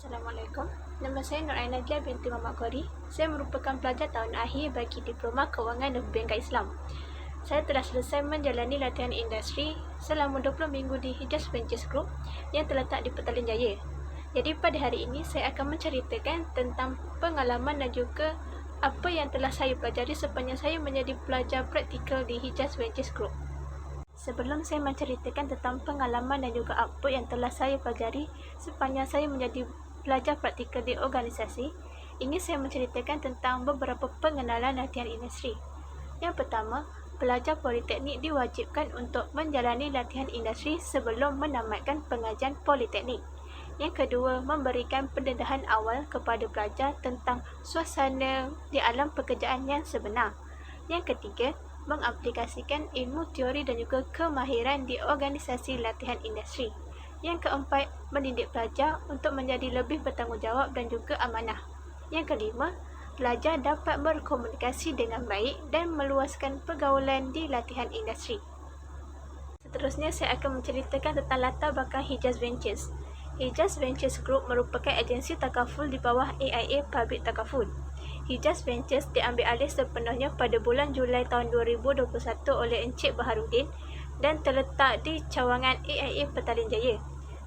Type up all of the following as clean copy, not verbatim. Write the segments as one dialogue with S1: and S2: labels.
S1: Assalamualaikum. Nama saya Nur Aina Dia binti Muhammad Qori. Saya merupakan pelajar tahun akhir bagi Diploma Kewangan dan Perbankan Islam. Saya telah selesai menjalani latihan industri selama 20 minggu di Hijaz Ventures Group yang terletak di Petaling Jaya. Jadi pada hari ini saya akan menceritakan tentang pengalaman dan juga apa yang telah saya pelajari sepanjang saya menjadi pelajar praktikal di Hijaz Ventures Group. Sebelum saya menceritakan tentang pengalaman dan juga apa yang telah saya pelajari sepanjang saya menjadi pelajar praktikal di organisasi, ingin saya menceritakan tentang beberapa pengenalan latihan industri. Yang pertama, pelajar politeknik diwajibkan untuk menjalani latihan industri sebelum menamatkan pengajian politeknik. Yang kedua, memberikan pendedahan awal kepada pelajar tentang suasana di alam pekerjaan yang sebenar. Yang ketiga, mengaplikasikan ilmu teori dan juga kemahiran di organisasi latihan industri. Yang keempat, mendidik pelajar untuk menjadi lebih bertanggungjawab dan juga amanah. Yang kelima, pelajar dapat berkomunikasi dengan baik dan meluaskan pergaulan di latihan industri. Seterusnya, saya akan menceritakan tentang latar belakang Hijaz Ventures. Hijaz Ventures Group merupakan agensi takaful di bawah AIA Public Takaful. Hijaz Ventures diambil alih sepenuhnya pada bulan Julai tahun 2021 oleh Encik Baharudin dan terletak di cawangan AIA Petaling Jaya.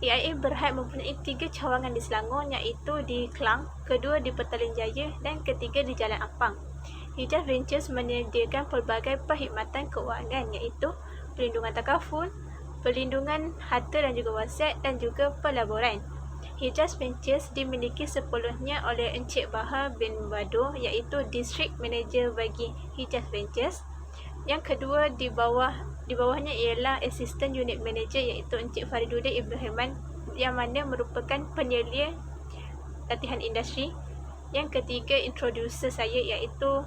S1: AIA berhad mempunyai 3 cawangan di Selangor, iaitu di Klang, kedua di Petaling Jaya dan ketiga di Jalan Ampang. Hijaz Ventures menyediakan pelbagai perkhidmatan keuangan, iaitu perlindungan takaful, perlindungan harta dan juga wasiat dan juga pelaburan. Hijaz Ventures dimiliki sepenuhnya oleh Encik Bahar bin Badur, iaitu District Manager bagi Hijaz Ventures. Yang kedua di bawahnya ialah Assistant Unit Manager, iaitu Encik Fariduddin Ibn Himan, yang mana merupakan penyelia latihan industri. Yang ketiga, introducer saya, iaitu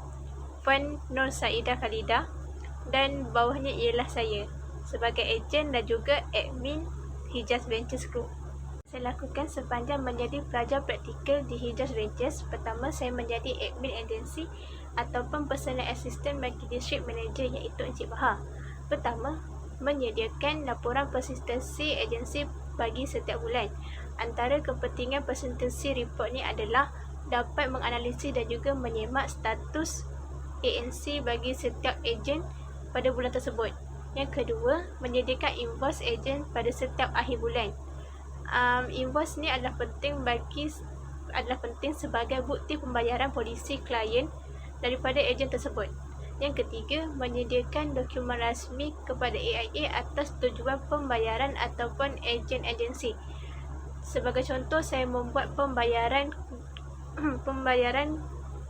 S1: Puan Nur Saidah Khalidah, dan bawahnya ialah saya sebagai ejen dan juga admin Hijaz Ventures Group. Saya lakukan sepanjang menjadi pelajar praktikal di Hijaz Ventures. Pertama, saya menjadi admin agensi ataupun personal assistant bagi district manager, iaitu Encik Bahar. Pertama, menyediakan laporan persistensi agensi bagi setiap bulan. Antara kepentingan persistensi report ni adalah dapat menganalisis dan juga menyemak status ANC bagi setiap ejen pada bulan tersebut. Yang kedua, menyediakan invoice ejen pada setiap akhir bulan. Invoice ni adalah penting sebagai bukti pembayaran polisi klien daripada ejen tersebut. Yang ketiga, menyediakan dokumen rasmi kepada AIA atas tujuan pembayaran ataupun ejen agensi. Sebagai contoh, saya membuat pembayaran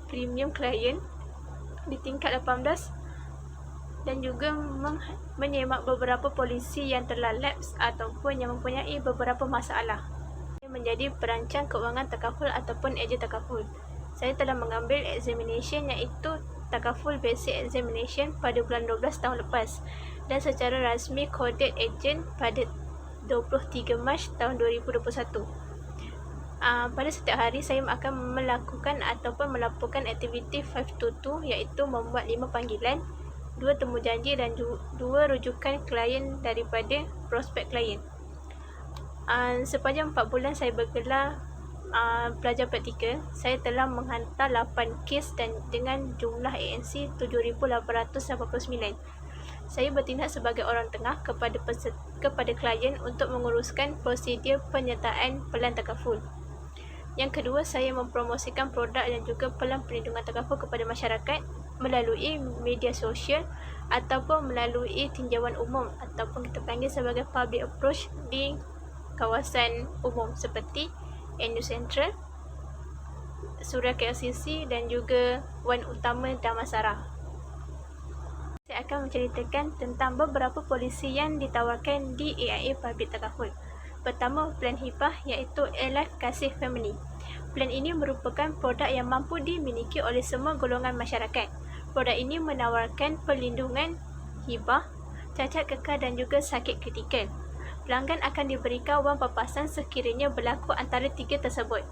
S1: premium klien di tingkat 18 dan juga menyemak beberapa polisi yang telah lapse ataupun yang mempunyai beberapa masalah. Saya menjadi perancang keuangan takaful ataupun ejen takaful. Saya telah mengambil examination, iaitu takaful basic examination pada bulan 12 tahun lepas dan secara rasmi coded agent pada 23 Mac tahun 2021. Pada setiap hari saya akan melakukan ataupun melaporkan aktiviti 522, iaitu membuat 5 panggilan, 2 temu janji dan 2 rujukan klien daripada prospek klien. Sepanjang 4 bulan saya bergelar pelajar praktikal, saya telah menghantar 8 kes dan dengan jumlah ANC 7,889. Saya bertindak sebagai orang tengah kepada klien untuk menguruskan prosedur penyertaan pelan takaful. Yang kedua, saya mempromosikan produk dan juga pelan perlindungan takaful kepada masyarakat melalui media sosial ataupun melalui tinjauan umum ataupun kita panggil sebagai public approach di kawasan umum seperti NU Central, Suria KLCC dan juga Wan Utama Damansara. Saya akan menceritakan tentang beberapa polisi yang ditawarkan di AIA Public Takaful. Pertama, plan hibah, iaitu Alive Kasih Family. Plan ini merupakan produk yang mampu dimiliki oleh semua golongan masyarakat. Produk ini menawarkan perlindungan hibah, cacat kekal dan juga sakit kritikal. Pelanggan akan diberikan wang papasan sekiranya berlaku antara 3 tersebut.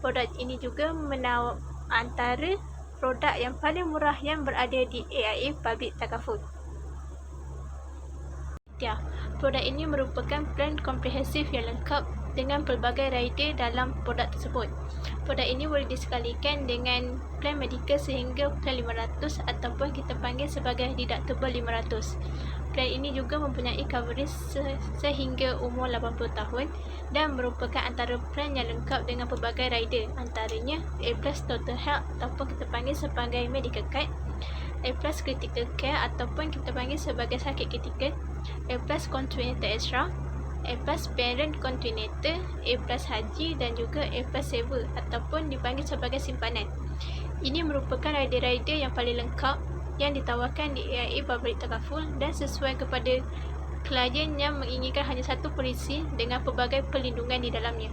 S1: Produk ini juga antara produk yang paling murah yang berada di AIA Public Takaful. Produk ini merupakan plan komprehensif yang lengkap dengan pelbagai rider dalam produk tersebut. Produk ini boleh disekalikan dengan plan medikal sehingga plan 500 ataupun kita panggil sebagai deductible 500. Plan ini juga mempunyai coverage sehingga umur 80 tahun dan merupakan antara plan yang lengkap dengan pelbagai rider, antaranya A+ Total Health ataupun kita panggil sebagai Medical Card, A+ Critical Care ataupun kita panggil sebagai sakit kritikal, A+ Congenital Extra, A+ Parent Congenital, A+ Haji dan juga A+ Saver ataupun dipanggil sebagai simpanan. Ini merupakan rider-rider yang paling lengkap yang ditawarkan di AIA Public Takaful dan sesuai kepada klien yang menginginkan hanya satu polisi dengan pelbagai perlindungan di dalamnya.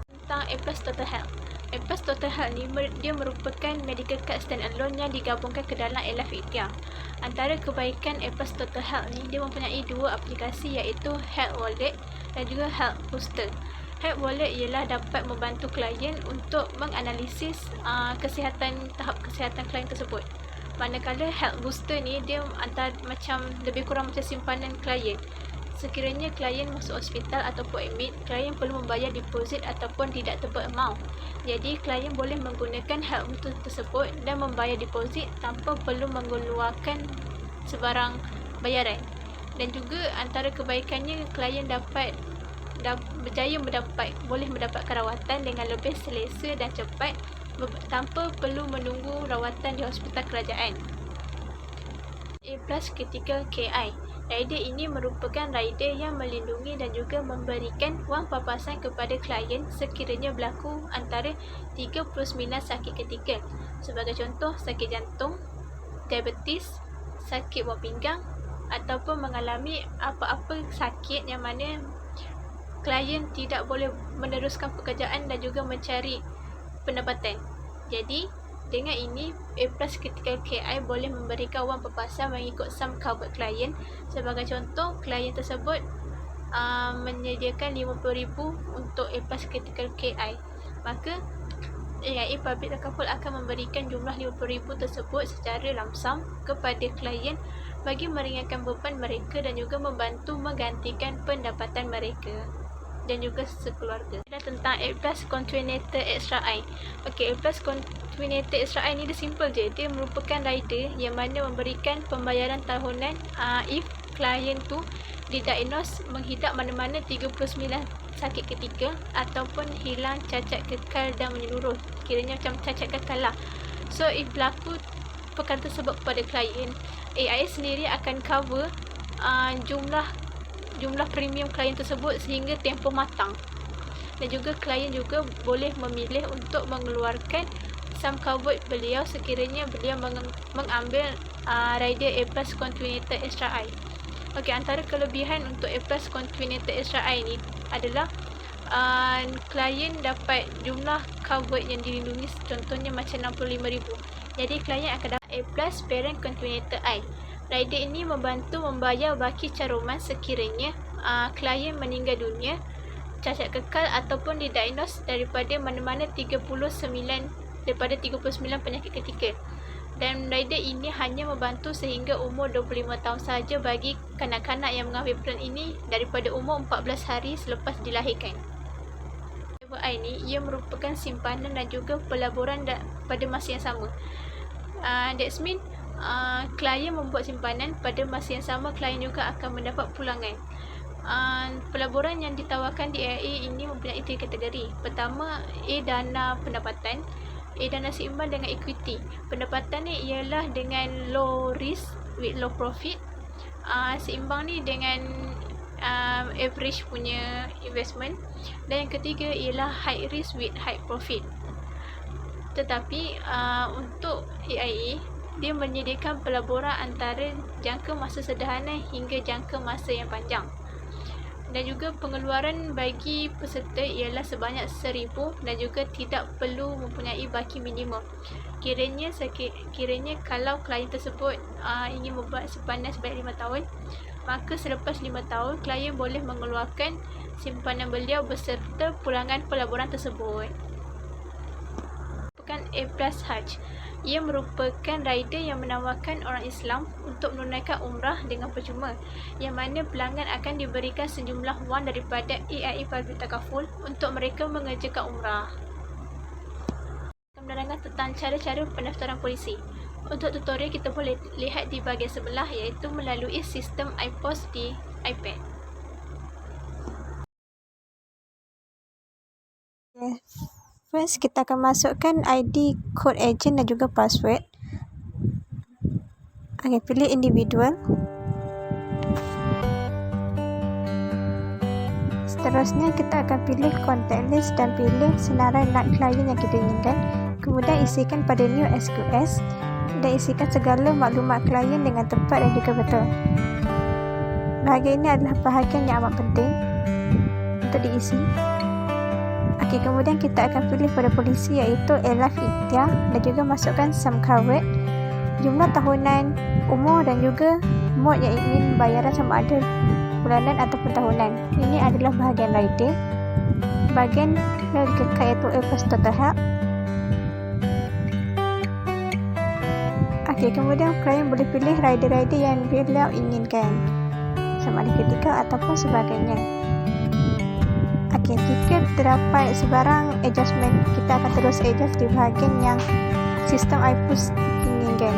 S1: Tentang A+ Total Health. A+ Total Health ni dia merupakan medical card stand-alone yang digabungkan ke dalam Alive Ikhtiar. Antara kebaikan A+ Total Health ni, dia mempunyai dua aplikasi iaitu Health Wallet dan juga Health Booster. Health Wallet ialah dapat membantu klien untuk menganalisis tahap kesihatan klien tersebut. Manakala Health Booster ni dia lebih kurang macam simpanan klien. Sekiranya klien masuk hospital ataupun admit, klien perlu membayar deposit ataupun deductible amount. Jadi klien boleh menggunakan Health Booster tersebut dan membayar deposit tanpa perlu mengeluarkan sebarang bayaran. Dan juga antara kebaikannya, klien boleh mendapatkan rawatan dengan lebih selesa dan cepat tanpa perlu menunggu rawatan di hospital kerajaan. A+ Critical KI. Rider ini merupakan rider yang melindungi dan juga memberikan wang papasan kepada klien sekiranya berlaku antara 39 sakit kritikal. Sebagai contoh, sakit jantung, diabetes, sakit buah pinggang ataupun mengalami apa-apa sakit yang mana klien tidak boleh meneruskan pekerjaan dan juga mencari pendapatan. Jadi, dengan ini, A+ Critical KI boleh memberikan wang papasan mengikut sum covered klien. Sebagai contoh, klien tersebut menyediakan RM50,000 untuk A+ Critical KI. Maka, AIA Public Takaful akan memberikan jumlah RM50,000 tersebut secara lump sum kepada klien bagi meringankan beban mereka dan juga membantu menggantikan pendapatan mereka dan juga sekeluarga. Dan tentang A+ Congenital Extra Eye. Okey, A+ Congenital Extra Eye ni dia simple je. Dia merupakan rider yang mana memberikan pembayaran tahunan if klien tu didiagnose menghidap mana-mana 39 sakit kritikal ataupun hilang cacat kekal dan menyeluruh. Kiranya macam cacat kekal lah. So, if berlaku perkara tersebut kepada klien, AIA sendiri akan cover jumlah premium klien tersebut sehingga tempoh matang. Dan juga klien juga boleh memilih untuk mengeluarkan sum covered beliau sekiranya beliau mengambil rider A+ Congenital Extra Eye. Okey, antara kelebihan untuk A+ Congenital Extra Eye ni adalah klien dapat jumlah covered yang dilindungi, contohnya macam RM65,000. Jadi klien akan dapat A+ Parent Congenital Eye. Rider ini membantu membayar baki caruman sekiranya klien meninggal dunia, cacat kekal ataupun didiagnose daripada mana-mana 39 penyakit kritikal. Dan rider ini hanya membantu sehingga umur 25 tahun sahaja bagi kanak-kanak yang mengambil plan ini daripada umur 14 hari selepas dilahirkan. FYI ni, ia merupakan simpanan dan juga pelaburan pada masa yang sama. That's mean klien membuat simpanan, pada masa yang sama klien juga akan mendapat pulangan. Pelaburan yang ditawarkan di AIA ini mempunyai 3 kategori. Pertama, A dana pendapatan, A dana seimbang dengan equity. Pendapatan ni ialah dengan low risk with low profit. Seimbang ni dengan average punya investment. Dan yang ketiga ialah high risk with high profit. Tetapi untuk AIA, dia menyediakan pelaburan antara jangka masa sederhana hingga jangka masa yang panjang. Dan juga pengeluaran bagi peserta ialah sebanyak RM1,000 dan juga tidak perlu mempunyai baki minimum. Kiranya kalau klien tersebut ingin membuat simpanan sebanyak 5 tahun, maka selepas 5 tahun klien boleh mengeluarkan simpanan beliau beserta pulangan pelaburan tersebut. merupakan A+ Hajj. Ia merupakan rider yang menawarkan orang Islam untuk menunaikan umrah dengan percuma, yang mana pelanggan akan diberikan sejumlah wang daripada AIA Public Takaful untuk mereka mengerjakan umrah. Menerangkan tentang cara-cara pendaftaran polisi. Untuk tutorial kita boleh lihat di bahagian sebelah, iaitu melalui sistem iPOS di iPad. First, kita akan masukkan ID, code agent dan juga password. Pilih individual. Seterusnya, kita akan pilih contact list dan pilih senarai NAT klien yang kita inginkan. Kemudian isikan pada new SQS dan isikan segala maklumat klien dengan tepat dan juga betul. Bahagian ini adalah bahagian yang amat penting untuk diisi. Kemudian kita akan pilih pada polisi, iaitu Elaf Ikhtiar, dan juga masukkan sum covered, jumlah tahunan, umur dan juga mod yang ingin bayaran sama ada bulanan ataupun tahunan. Ini adalah bahagian rider. Bahagian kekal, iaitu A+ total hak. Kemudian klien boleh pilih rider-rider yang beliau inginkan, sama ada ketika ataupun sebagainya. Jika terdapat sebarang adjustment, kita akan terus adjust di bahagian yang sistem iPOS inginkan.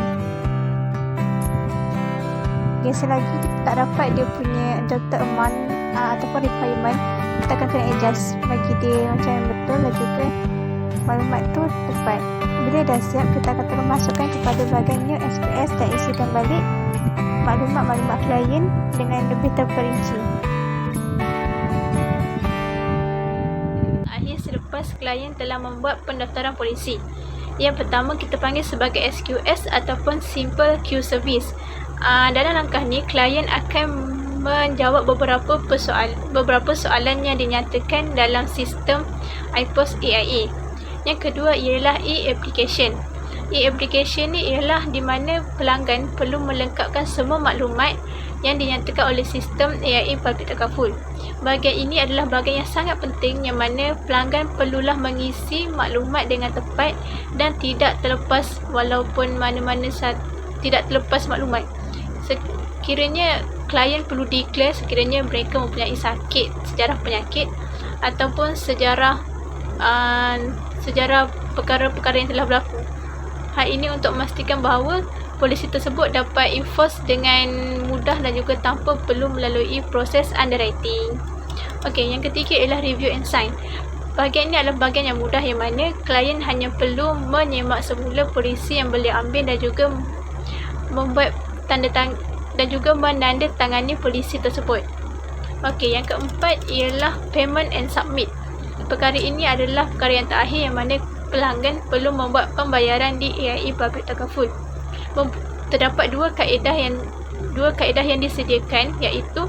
S1: Selagi kita tak dapat dia punya adjusted amount ataupun requirement, kita akan kena adjust bagi dia macam yang betul dan juga maklumat tu tepat. Bila dah siap, kita akan terus masukkan kepada bahagian new SQS dan isikan balik maklumat-maklumat klien dengan lebih terperinci. Selepas klien telah membuat pendaftaran polisi, yang pertama kita panggil sebagai SQS ataupun Simple Queue Service. Dalam langkah ni, klien akan menjawab beberapa soalan yang dinyatakan dalam sistem iPOS AIA. Yang kedua ialah e-application. E-application ni ialah di mana pelanggan perlu melengkapkan semua maklumat yang dinyatakan oleh sistem AIA Public Takaful. Bahagian ini adalah bahagian yang sangat penting, yang mana pelanggan perlulah mengisi maklumat dengan tepat dan tidak terlepas walaupun mana-mana tidak terlepas maklumat. Sekiranya klien perlu declare sekiranya mereka mempunyai sakit, sejarah penyakit ataupun sejarah perkara-perkara yang telah berlaku. Hal ini untuk memastikan bahawa polisi tersebut dapat enforce dengan mudah dan juga tanpa perlu melalui proses underwriting. Yang ketiga ialah review and sign. Bahagian ini adalah bahagian yang mudah, yang mana klien hanya perlu menyemak semula polisi yang beliau ambil dan juga membuat dan juga menandatangani polisi tersebut. Yang keempat ialah payment and submit. Perkara ini adalah perkara yang terakhir, yang mana pelanggan perlu membuat pembayaran di AIA Public Takaful. Terdapat dua kaedah yang disediakan, iaitu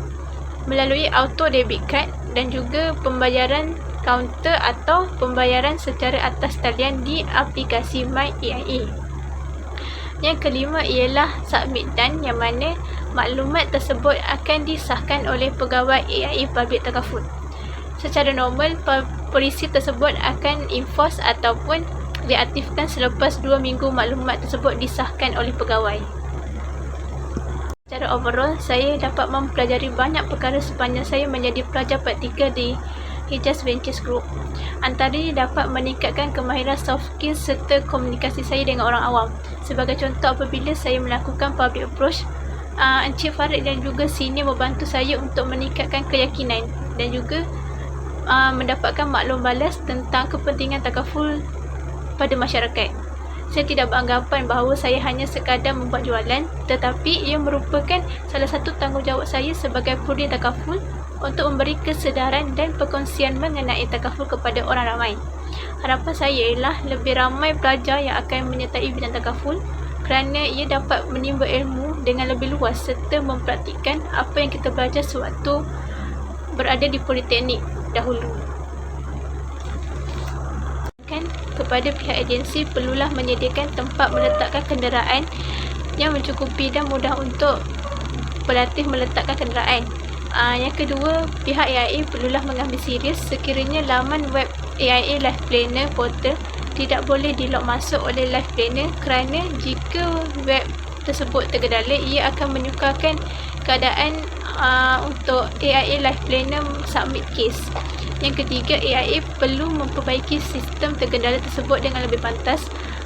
S1: melalui auto debit card dan juga pembayaran kaunter atau pembayaran secara atas talian di aplikasi My AIA. Yang kelima ialah submit done, yang mana maklumat tersebut akan disahkan oleh pegawai AIA Public Takaful. Secara normal, polisi tersebut akan enforce ataupun diaktifkan selepas 2 minggu maklumat tersebut disahkan oleh pegawai. Secara overall, saya dapat mempelajari banyak perkara sepanjang saya menjadi pelajar praktikal di Hijaz Ventures Group. Antaranya dapat meningkatkan kemahiran soft skills serta komunikasi saya dengan orang awam. Sebagai contoh, apabila saya melakukan public approach, Encik Farid dan juga senior membantu saya untuk meningkatkan keyakinan dan juga mendapatkan maklum balas tentang kepentingan takaful pada masyarakat. Saya tidak beranggapan bahawa saya hanya sekadar membuat jualan, tetapi ia merupakan salah satu tanggungjawab saya sebagai prodin takaful untuk memberi kesedaran dan perkongsian mengenai takaful kepada orang ramai. Harapan saya ialah lebih ramai pelajar yang akan menyertai bidang takaful, kerana ia dapat menimba ilmu dengan lebih luas serta mempraktikkan apa yang kita belajar sewaktu berada di politeknik dahulu. Kepada pihak agensi, perlulah menyediakan tempat meletakkan kenderaan yang mencukupi dan mudah untuk pelatih meletakkan kenderaan. Yang kedua, pihak AIA perlulah mengambil serius sekiranya laman web AIA Life Planner Portal tidak boleh dilog masuk oleh live planner kerana jika web tersebut terkendala, ia akan menyukarkan keadaan untuk AIA Live Planner submit case. Yang ketiga, AIA perlu memperbaiki sistem terkendala tersebut dengan lebih pantas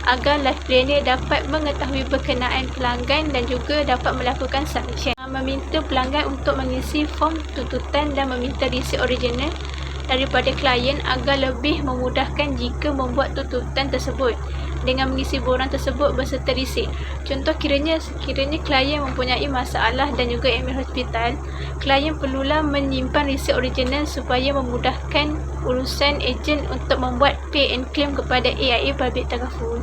S1: agar Live Planner dapat mengetahui berkenaan pelanggan dan juga dapat melakukan submission. Meminta pelanggan untuk mengisi form tuntutan dan meminta resit original daripada klien agar lebih memudahkan jika membuat tuntutan tersebut dengan mengisi borang tersebut berserta resit. Contoh, sekiranya klien mempunyai masalah dan juga email hospital, klien perlulah menyimpan resit original supaya memudahkan urusan ejen untuk membuat pay and claim kepada AIA Public Takaful.